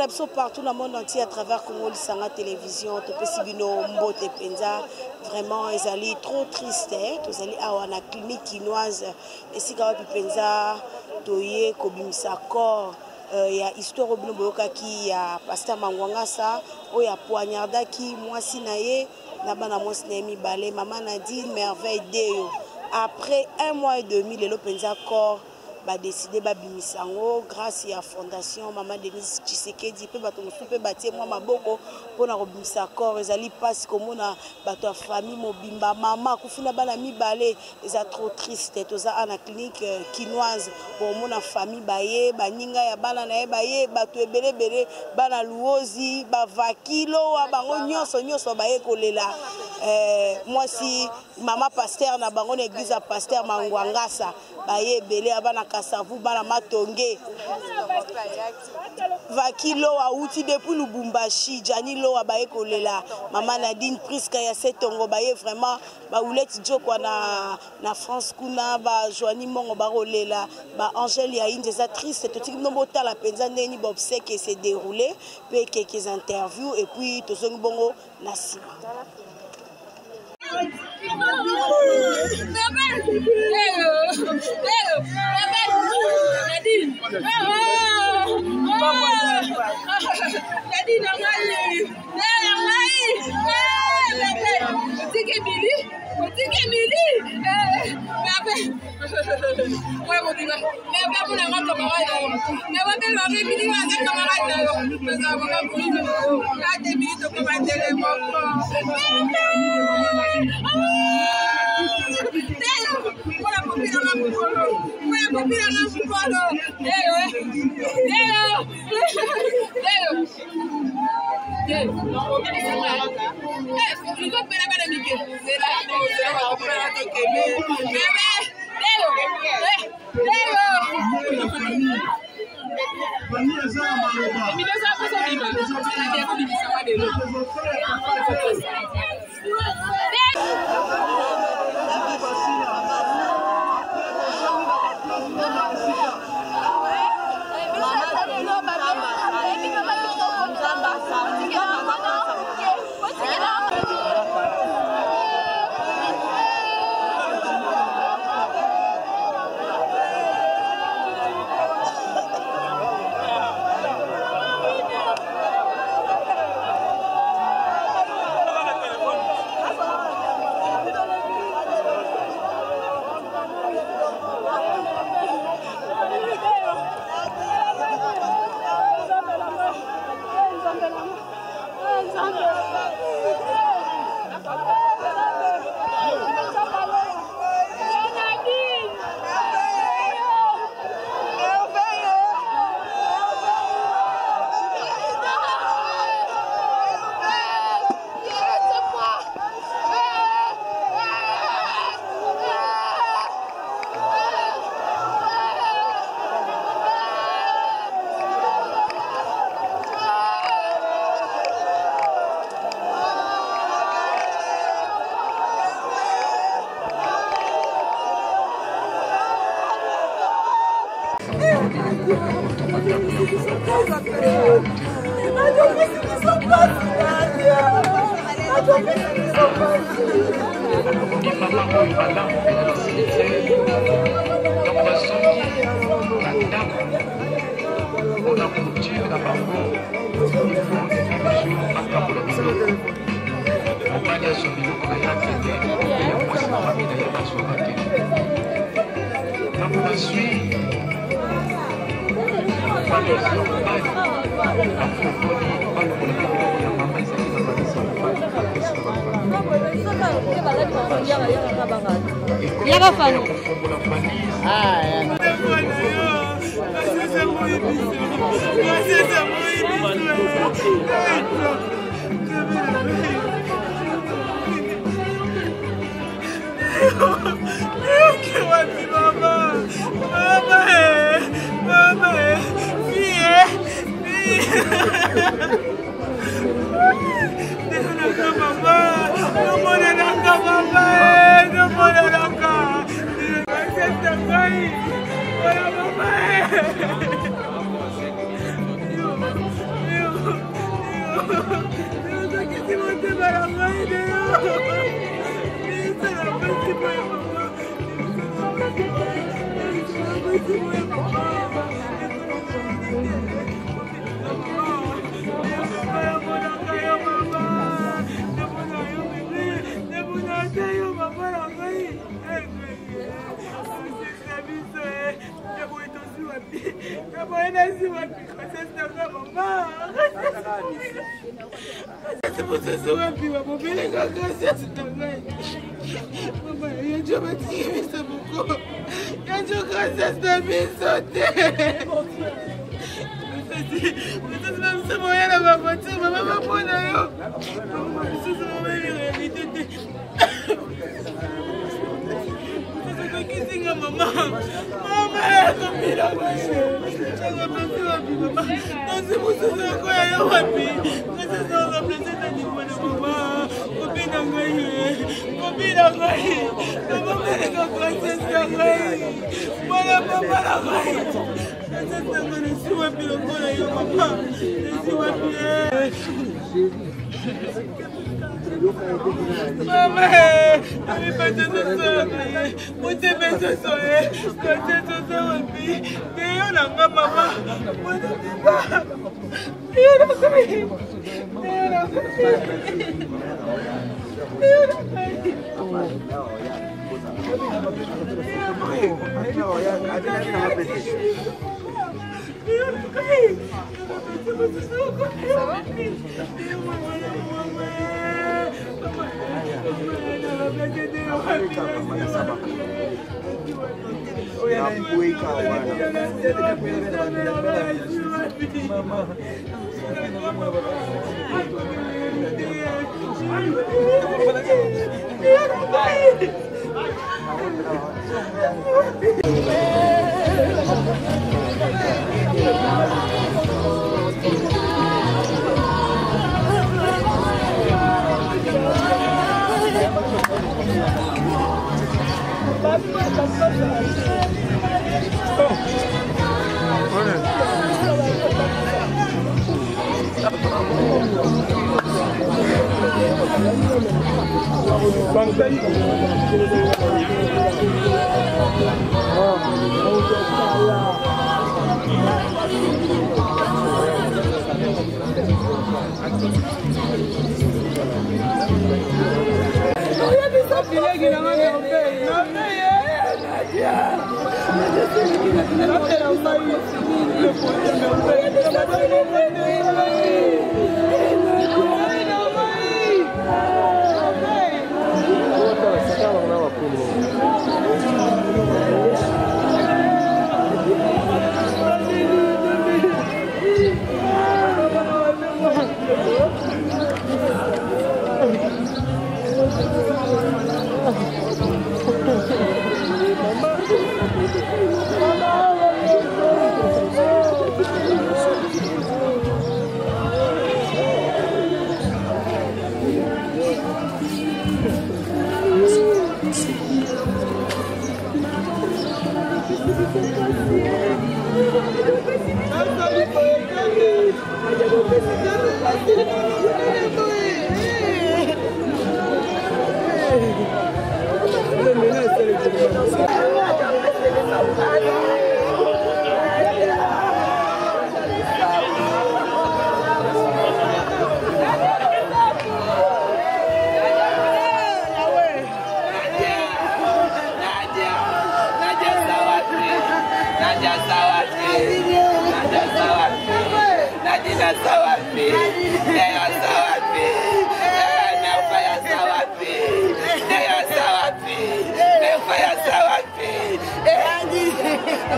na biso partout dans le monde entier à travers Congo Lisanga télévision topesi bino mbote penza vraiment ezali trop triste tozali awa na clinique chinoise esika wapi penza toye kobimisa corps ya histoire obino boyokaki ya pasteur Mangwangasa oya poignardaki mwasi na ye na bana mwasi na ye mibale maman Nadine merveille deyo après 1 mois et demi lelo penza corps ba décidé ba bimisango grâce à fondation maman Denise Tshisekedi pe bato mosusu pe batie mwa maboko pona ko bimisa corps ezali passe komona bato ya famille mobimba mama kufina bana mibale eza trop triste toza ana clinique chinoise pour mona famille baye baninga ya bana na ye baye bato ebele bana luozi ba vakilo wa bango nyonso baye kolela mwasi mama pasteur na bango na église ya pasteur Mangwangasa baye ebele abana kasavu bana matonge vakilo auti depuis Lubumbashi jani lo abaye kolela mama Nadine Priska ya setongo baye vraiment ba Oulette Joko na France kuna ba Joanie Mongo ba kolela ba Angèle ya indeza triste totiki nombo tala penza ndeni ba obsèque s'est déroulé pe quelques interviews et puis tozongi bongo na sima.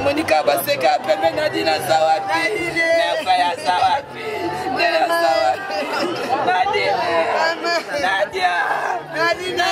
Monica Baseka, Pepe Nadina Sawapi, Nefaya Sawapi, Nea Sawapi, Nadia, Nadia,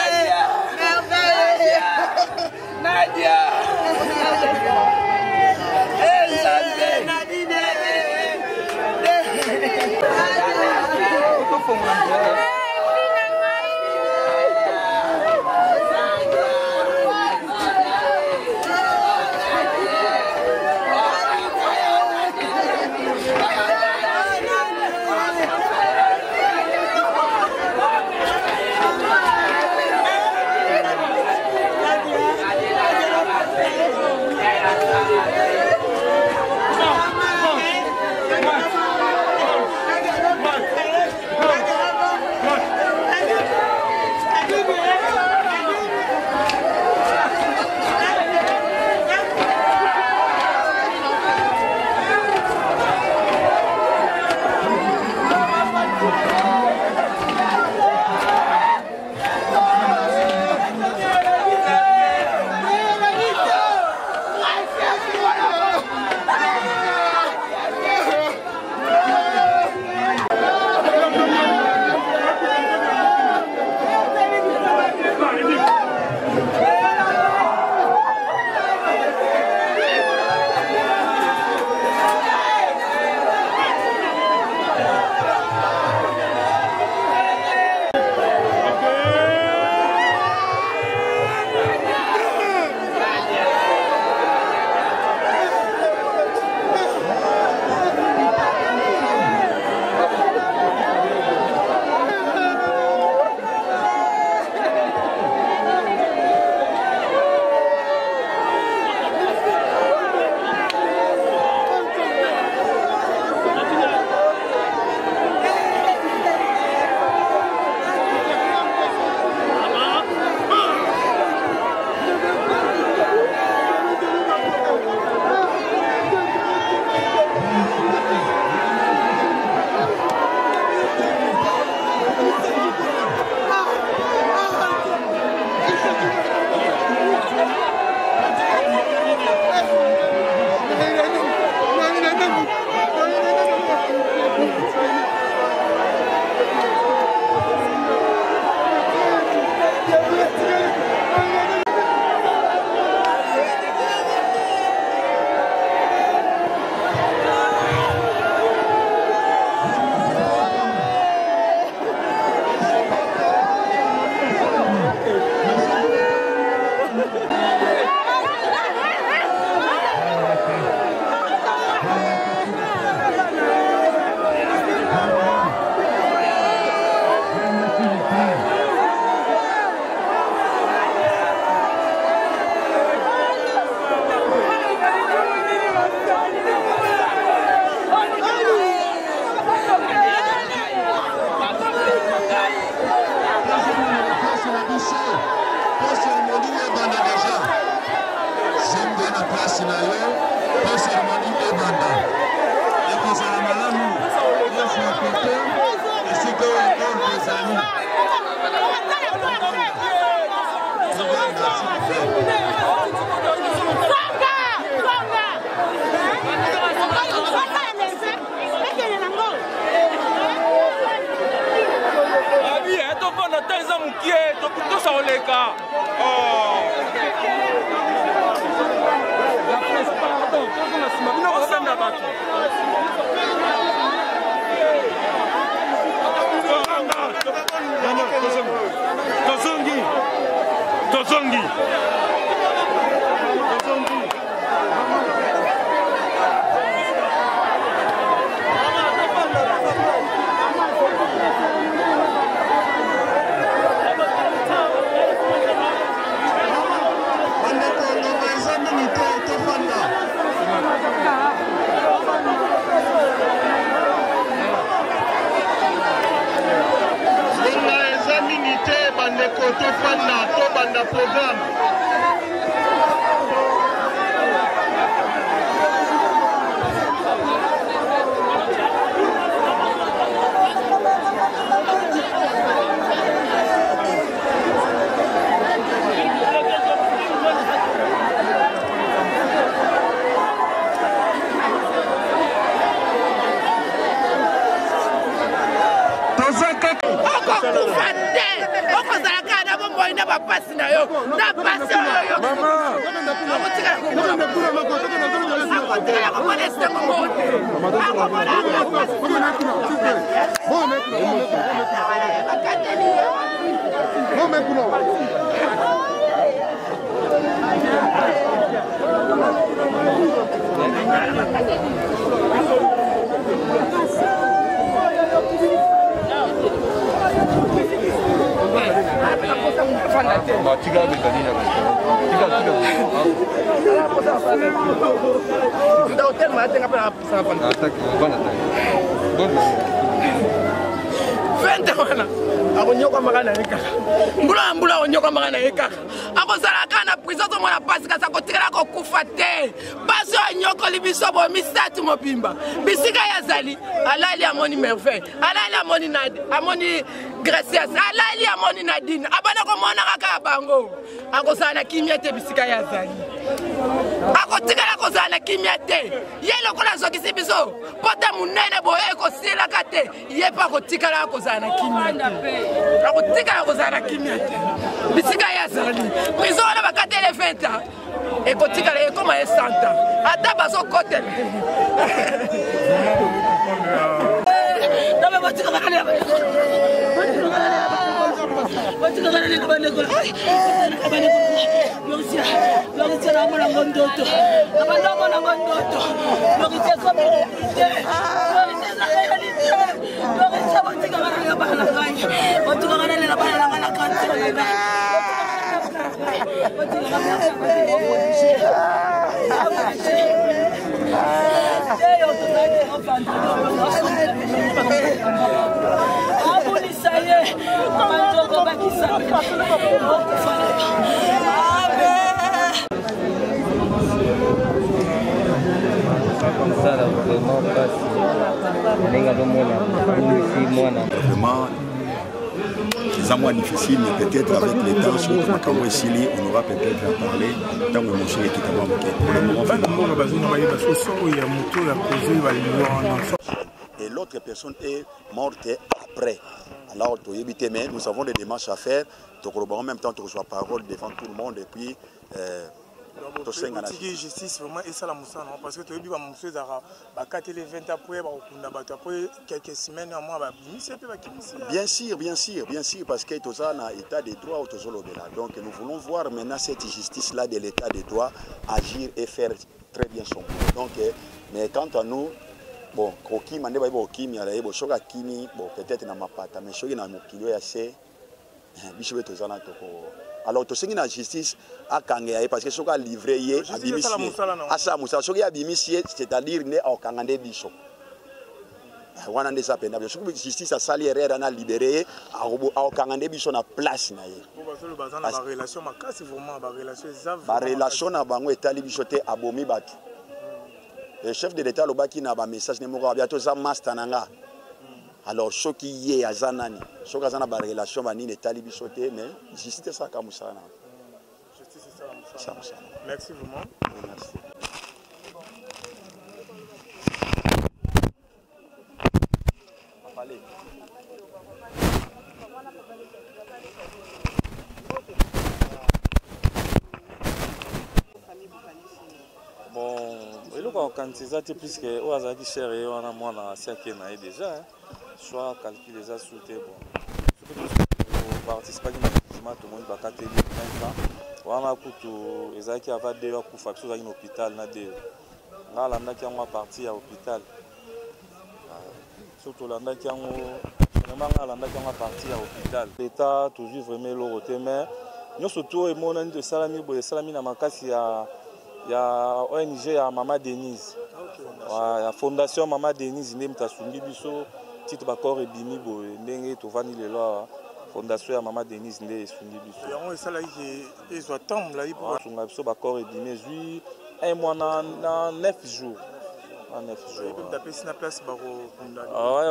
Bisika yazali alali amoni merveille alali amoni nad amoni gracias alali amoni nadine abana ko mona kaka bango akosana kimyete bisika yazali akotikala kozana kimyete yelo kola zokisi biso pota munene boye ko sila kate yepa kotikala kozana kimyete akotikala kozana kimyete bisika yazali prison na bakatele 20 ans ekotikala ekoma esanta ata baso kote Dame batika kana batika kana ni kabane ko kabane ko logisya na mo na ngondoto abanda mo na ngondoto logisya ko logisya na reality logisya batika kana bana kanya batika kana ni bana kana kanti batika Vraiment, c'est moins difficile, mais peut-être avec les temps, sur le Makambo et Sili, on aura peut-être à parler dans le monsieur qui est pour le moment. Et l'autre personne est morte après. Alors, mais nous avons des démarches à faire. Donc, en même temps, tu reçois parole devant tout le monde et puis. Justice vraiment et ça la moussa non parce que tu as dit que monsieur Zara va capter les 20 après quelques semaines à moi bien sûr parce que tout ça n'a état de droit au toujours donc nous voulons voir maintenant cette justice là de l'état de droit agir et faire très bien son boulot donc mais quant à nous bon koki mande ba kimi ala bo shoka kimi bon peut-être na mapata mais shoki na mokilo ya se biso beto zana toko. Alors, tout ce qui est la justice a kangé parce que ce qui a livré hier, c'est-à-dire né au Kangandé Bicho. On a des appels. La justice a sali erreur, on a libéré au Kangandé Bicho na place na hier. La relation makasi vraiment la relation zave. La relation na bango etali bichoté abomi batu. Le chef de l'État lobaki na ba message ne moko bientôt za master nanga. Alors, ce qui est à Zanani, ce qui est à la relation, mais justice ça comme ça. justice ça. Merci vraiment. Merci. Bon, il y a quantité puisque au hasard qui cher et on a moins à cercle déjà. Soit calculer ça sous tes bon. Participer à l'activité, tout le monde va capter les on a coutu ezaki ava de yo kufa biso zaki na hôpital na de nga landaki yango parti à hôpital surtout landaki yango vraiment nga landaki yango parti à hôpital l'état toujours vraiment eloko te mais nyonso to emonani to esalami boye esalami na makasi ya ONG ya Mama Denise ya fondation Mama Denise nde moto asungi biso titre bakor ebimi boye ndenge tovandi lelo awa fondation ya Mama Denise nde esungi biso yango esalaki ezwa temps molai mpo asunga biso bakor ebimi ezwi un mois na 9 jours. Tapesi na place bakokunda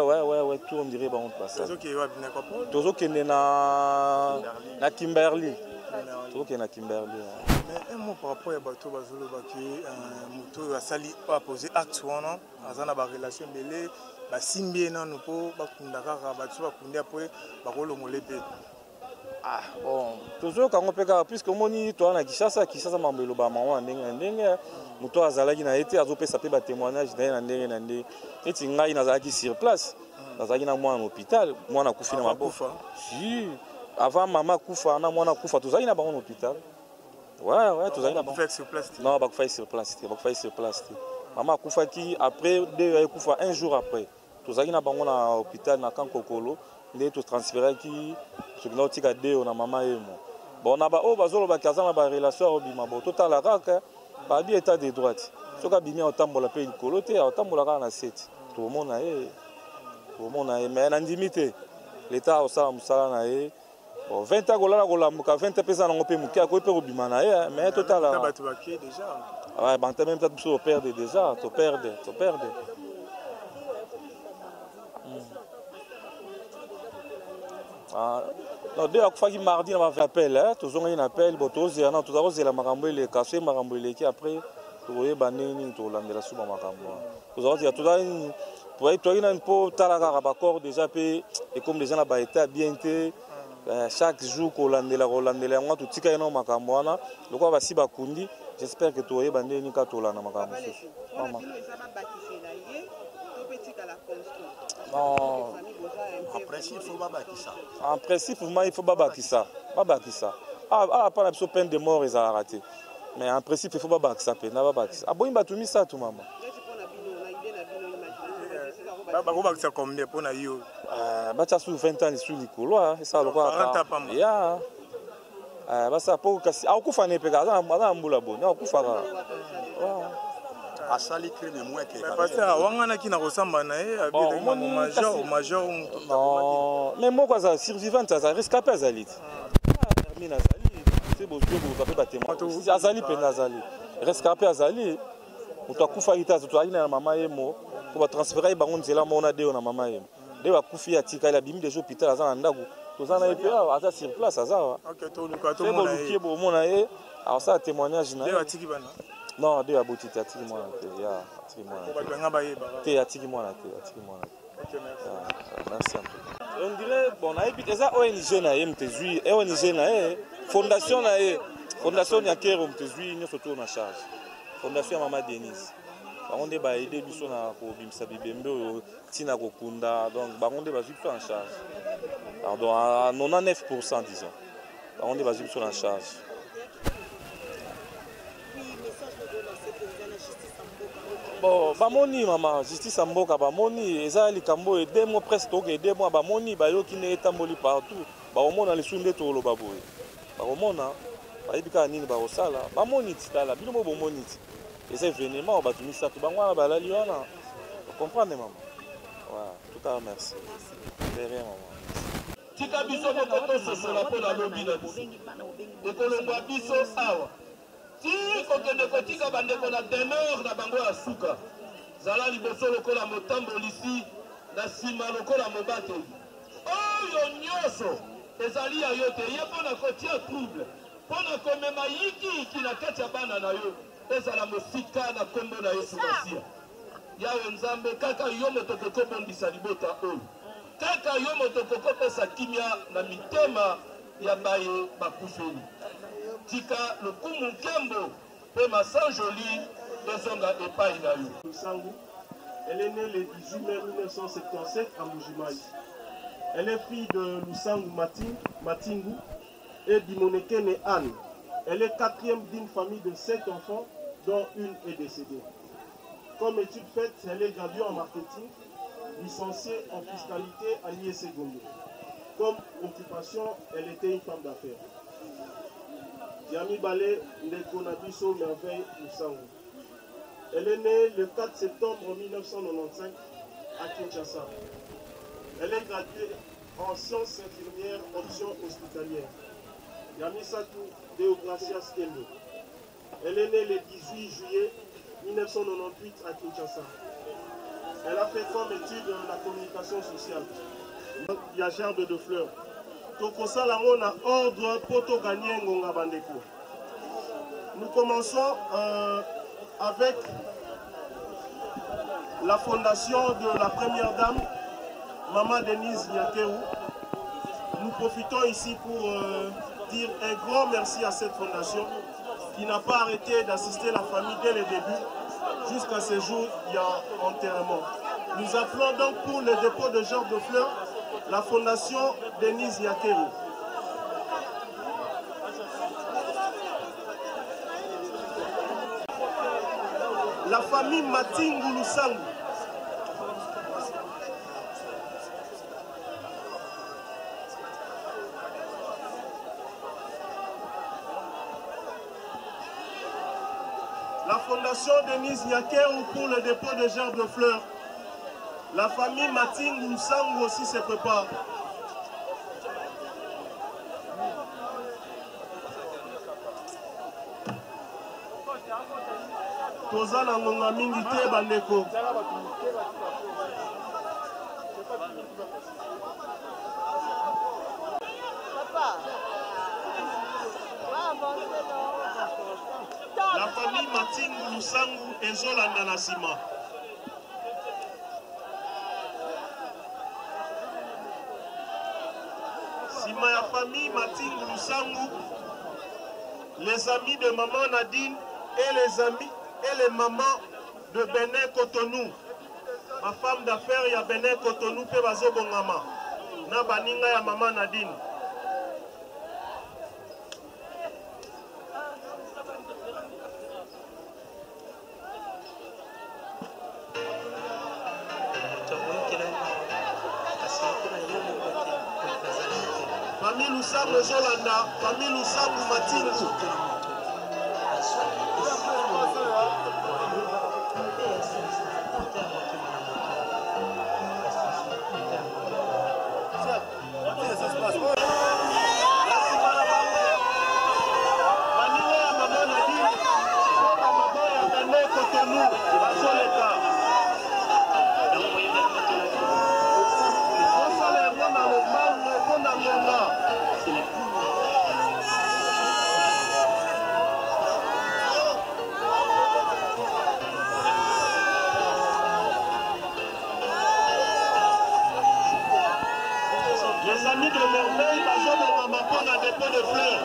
ouais tout on dirait bango passage tozokende na Kimberley tozokende na Kimberley. Mais un mot par rapport à bato bazolobaki moto asali apose acte wana aza na barelation ebele basimbi nano mpo bakunda kaka bato bakundi apres bakolongola mpe bon tozoyoka yango mpe kaka puisque omoni toa na Kinshasa mambo eloba mawa ndenge na ndenge moto azalaki na ye te azopesa mpe batémoignage na ye na ndenge na ndenge neti ngai nazalaki sur place nazalaki na mwana na hôpital mwana akufi na maboko si avant mama kufa na mwana kufa tozalaki na bango na hôpital. Ouais, tozalaki na bango non bakufaki sur place te mama akufaki après de akufa un jour après tozalaki na bango na hôpital na Kankokolo nde totransféraki soki naotika deo na mama yemo bon na baoyo bazolobaki aza na barelation aobima bo totala kaka babi état de droite soki abimi aotambola mpe likolo te aotambola kaka na sete tomona ye mais nandimi te l'état aosala mosala na ye 20 ans kolala kolambuka 20 ans pesa nango mpe moke akoki mpe kobima na ye mais totala banta même peut-être biso toperde déjà toperde non de akufaki mardi na baappel tozongaki na appel bo tozela tozakozela makambo eleka so makambo eleki après tokoyeba ndenge nini tolandela so bamakambo tozakozela toyaki nani mpo tala kaka bacor déjà mpe ekomi déjà na baétat bien te chaque jour kolandela yango totikaki nao makambo wana lokola basi bakundi j'espère que tokoyeba ndenge nini kaka tolanda makambo mosusu. Non. En principe, il faut babakisa. En principe, il faut babakisa. Ah, pas la peine de mort, ils ont raté. Mais en principe, il faut babakisa. Ah bon, il m'a tout mis ça, tout maman. bakobakisa combien mpona yo batia sous 20 ans sous likolo ça lokola ya basa po kasi akufa ne peka aza mbula boni akufaka asali crime mweke parce que wanganaki na kosamba na ye major mais moko aza survivante aza rescapé azali termine azali c'est beau Dieu vous avez batémoin azali pena azali rescapé azali moto akufaki te azali na mama yemo po batransférer bango nzela mona deo na mama yemo de bakufi atikali abimi déjà hôpital aza na ndako toza na ye mpe awa aza sur place aza awa bolukie bomona ye asala témoignage na ye non de aboti te atiki mwana te atiki mwana te merci un peu on dirait bon nayebi eza ONG na ye moto ezwi ONG na ye fondation nyakero moto ezwi nyonso to na charge fondation ya Mama Denise bango nde baede biso na kobimisa bibembe oyo ntina kokunda donc bango nde bazwi biso en charge pardon à 99% disons bango nde bazwi biso na charge. Bon, bamoni mama justice ya mboka bamoni eza likambo e 2 mois presque toke 2 mois bamoni bayoki ne etamboli partout bakomona lisu nde toloba boye bakomona bayebi kaka nini bakosala bamoni ti tala bino mo bomoni ti eza événement bato misato bango wana balali wana comprendre mama voilà tout cas merci de rien mama tika biso moko tososela mpona lobi na biso ekolongwa biso awa ti kokende kotika bandeko na demeure na bango ya suka zala liboso lokola motambolisi na nsima lokola mobateli oyo nyonso ezali ya yo te ye mpona kotia trouble mpona komema yiki na kati ya bana na yo ezala mosika na kombo na Yesu Masiya. Yawe Nzambe, kaka yo moto kokobondisa libota oyo, kaka yo moto kokopesa kimia na mitema ya baye bakufeli. Tika lokumu nkembo pe masa joli ezonga epai na yo. Lusangu, elle est née le 18 mai 1977 à Mbujimayi. Elle est fille de Lusangu Matingu et d'Imonekene Anne. Elle est quatrième d'une famille de 7 enfants, dont une est décédée. Comme étude faite, elle est graduée en marketing, licenciée en fiscalité à l'IEC Gombe. Comme occupation, elle était une femme d'affaires. Yami Balé Ndekonabiso Merveille Lusangu. Elle est née le 4 septembre 1995 à Kinshasa. Elle est graduée en sciences infirmières, option hospitalière. Yami Satou Deogracias Kembe. Elle est née le 18 juillet 1998 à Kinshasa. Elle a fait comme étude la communication sociale. Il y a gerbe de fleurs. Tokosa Lango na ordre poto gagner Ngonga Bandeko. Nous commençons avec la fondation de la première dame, Maman Denise Nyakeru. Nous profitons ici pour dire un grand merci à cette fondation qui n'a pas arrêté d'assister la famille dès le début. Jusqu'à ce jour, il y a enterrement. Nous appelons donc pour le dépôt de gerbes de fleurs la fondation Denise Nyakeru. La famille Matingu Lusangu. La fondation Denise Nyakeru pour le dépôt de gerbes de fleurs. La famille Matingu Lusangu aussi se prépare. Toza na ngonga mingi te bandeko. La famille Matingu Lusangu ezolanda na sima. Sima ya famille Matingu Lusangu, les amis de maman Nadine et les amis et les mamans de Benin Cotonou. Ma femme d'affaires, il y a Benin Cotonou, pe bazo bongama. Na baninga ya maman Nadine. Famille Lusangu Zolanda, famille Lusangu Matingu. Les amis de Merveille, on va prendre un dépôt de fleurs.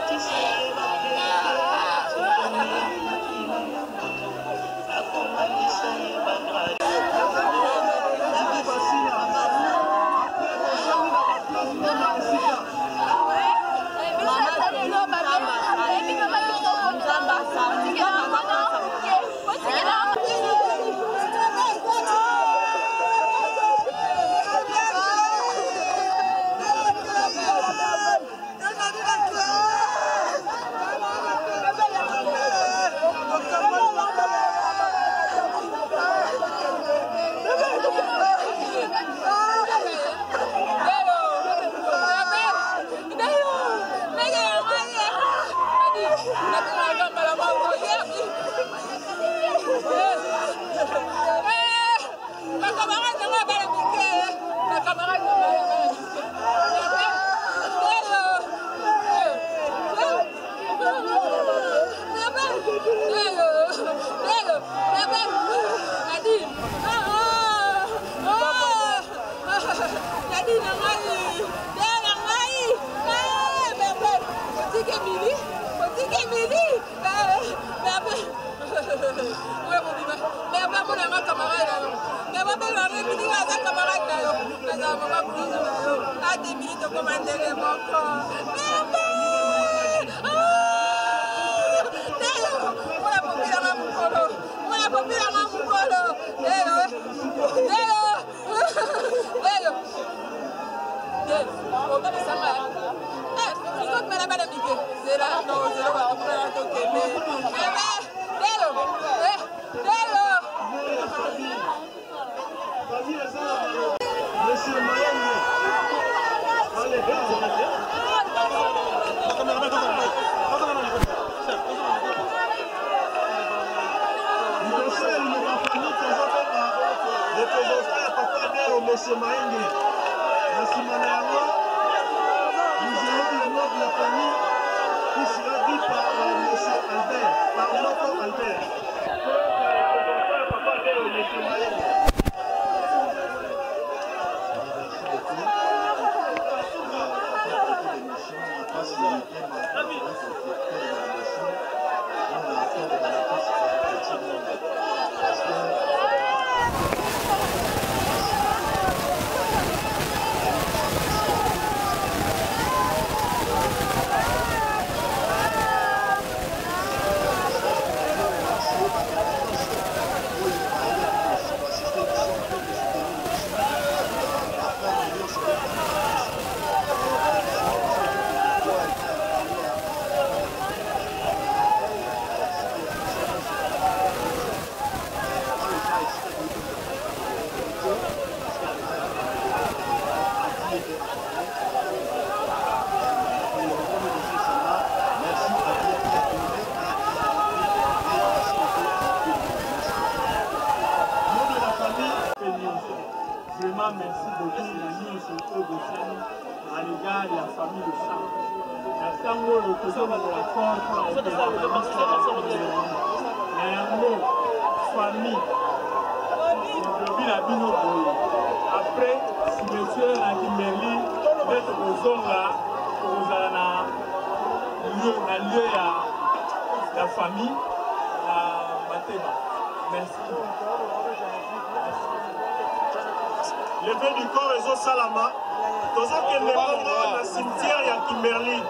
Monsieur Maïngue, merci Manayama, nous avons le nom de la famille qui sera dit par Monsieur Albert, par notre Albert. Papa de Monsieur Maïngue. Vraiment merci beaucoup Nani surtout de à l'égard de la famille de sang. La tango le faisant de la force pour famille. Après, si monsieur Nakimeli d'être aux zones là, aux lieu la famille, la Matema. Merci. Le vœu du corps est au Salama. Tous ceux qui ne vont pas dans le cimetière, il y a Kimberly.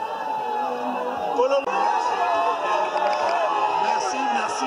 Merci, merci.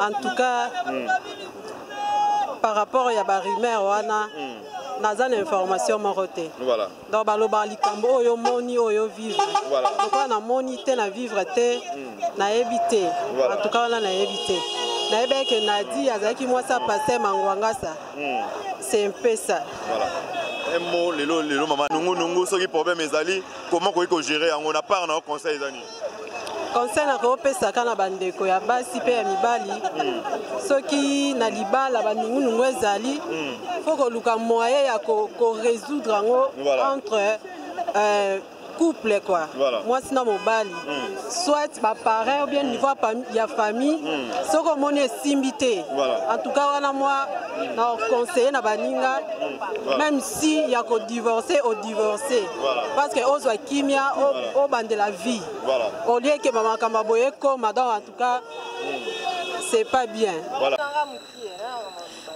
En tout cas, par rapport à la rumeur, on a une information morotée. Voilà. Donc, baloba likambo oyo moni oyo vivre. Voilà. Donc, on a moni te na vivre te, na éviter. En tout cas, on a évité. Na ebe que Nadi azaki moi ça passait mangwangasa. C'est un peu ça. Voilà. Un mot, lelo maman nungu soki problème ezali, comment ko gérer on a pas un conseil ezali. Conseil na ko pesa kana bandeko ya basi pe ya mibali. Soki na libala banungu ezali, faut que luka moyen ya ko résoudre entre couple quoi. Voilà. Moi sinon mobali. Soit ma parent ou bien niveau ya famille, so ko moni simbité. En tout cas wana moi na conseiller na baninga même si ya ko divorcer au divorcer. Parce que ozwa kimia au bande de la vie. Au lieu que maman kamaboye comme en tout cas c'est pas bien. Voilà.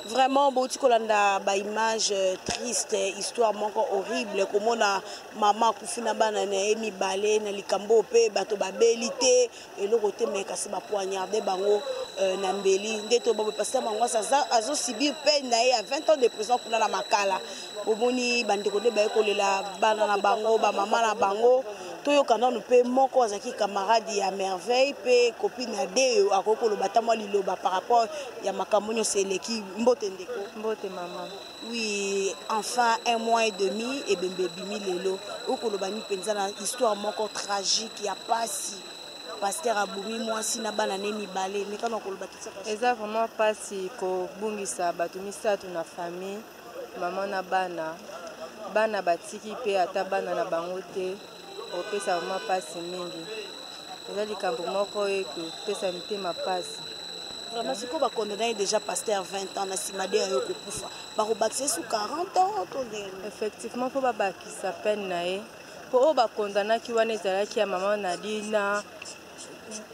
Vraiment, beaucoup de image triste, histoire horrible. Comme on a maman kufina bana na emi balé na likambo pe bato babelité et le côté mais kasi ba poignarder bango na mbeli ndeto babo pasteur mango ça azo subir peine na ya 20 ans de prison pour la makala. Bomoni bandeko de ba kolela bana na bango ba maman na bango. Toyo kana no pe moko azaki camarade ya merveille pe copine na de akoko lo batamo liloba par rapport ya makamonyo seleki mbote ndeko mbote maman. Oui, enfin 1 mois et demi et bembe bimi lelo okolo bani penza na histoire moko tragique ya pasi pasteur abumi mwasi na bana neni balé mais kana okolo bakisa eza vraiment pasi ko bungisa bato misatu na famille maman na bana batiki pe ata bana na bango te opesa vraiment pasi mingi eza likambo moko eko pesa mitema pasi. Vraiment si ko ba condamné déjà pasteur 20 ans na simade ayo ko kufa ba ko bakise sous 40 ans effectivement faut ba bakisa peine na ye po ba condamné ki wana ezalaki ya maman Nadina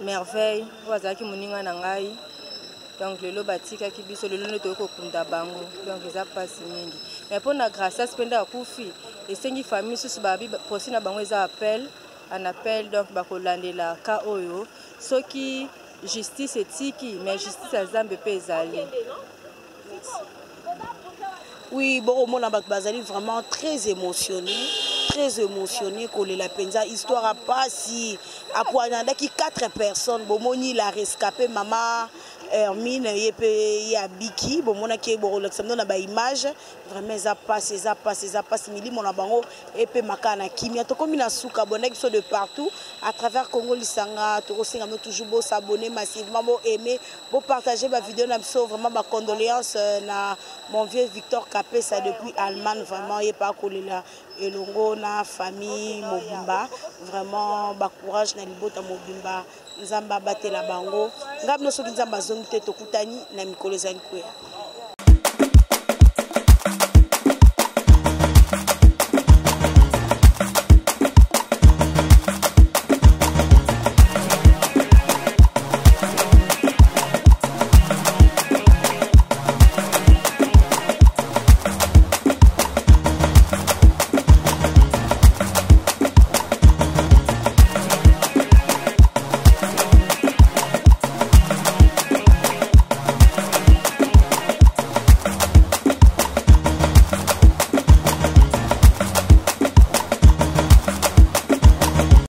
merveille wazaki muninga na ngai donc lelo batika ki biso lelo neto ko kunda bango donc eza pasi mingi mais pour na grâce spenda kufi esengi famille susu babi posi na bango eza appel un appel donc ba kolandela ka oyo soki justice etiki mais justice azambe pe ezali. Oui, bon mon bazali vraiment très émotionné kolela penza histoire a pas si a poignarda ki 4 personnes bomoni la rescapé maman Hermine yepe ya biki bomona ki bo l'examen na ba image vraiment ça passe milimo na bango epe makana kimia to komi na suka bonaki so de partout à travers Congo Lisanga to kosenga toujours beau s'abonner massivement beau aimer beau partager ma vidéo na biso vraiment ma condoléances na mon vieux Victor Kapesa depuis Allemagne vraiment il pas kolela elongo na famille mobimba vraiment ba courage na libota mobimba nzamba batela bango ngabno soki nzamba zongi te tokutani na mikolo ezali kuya.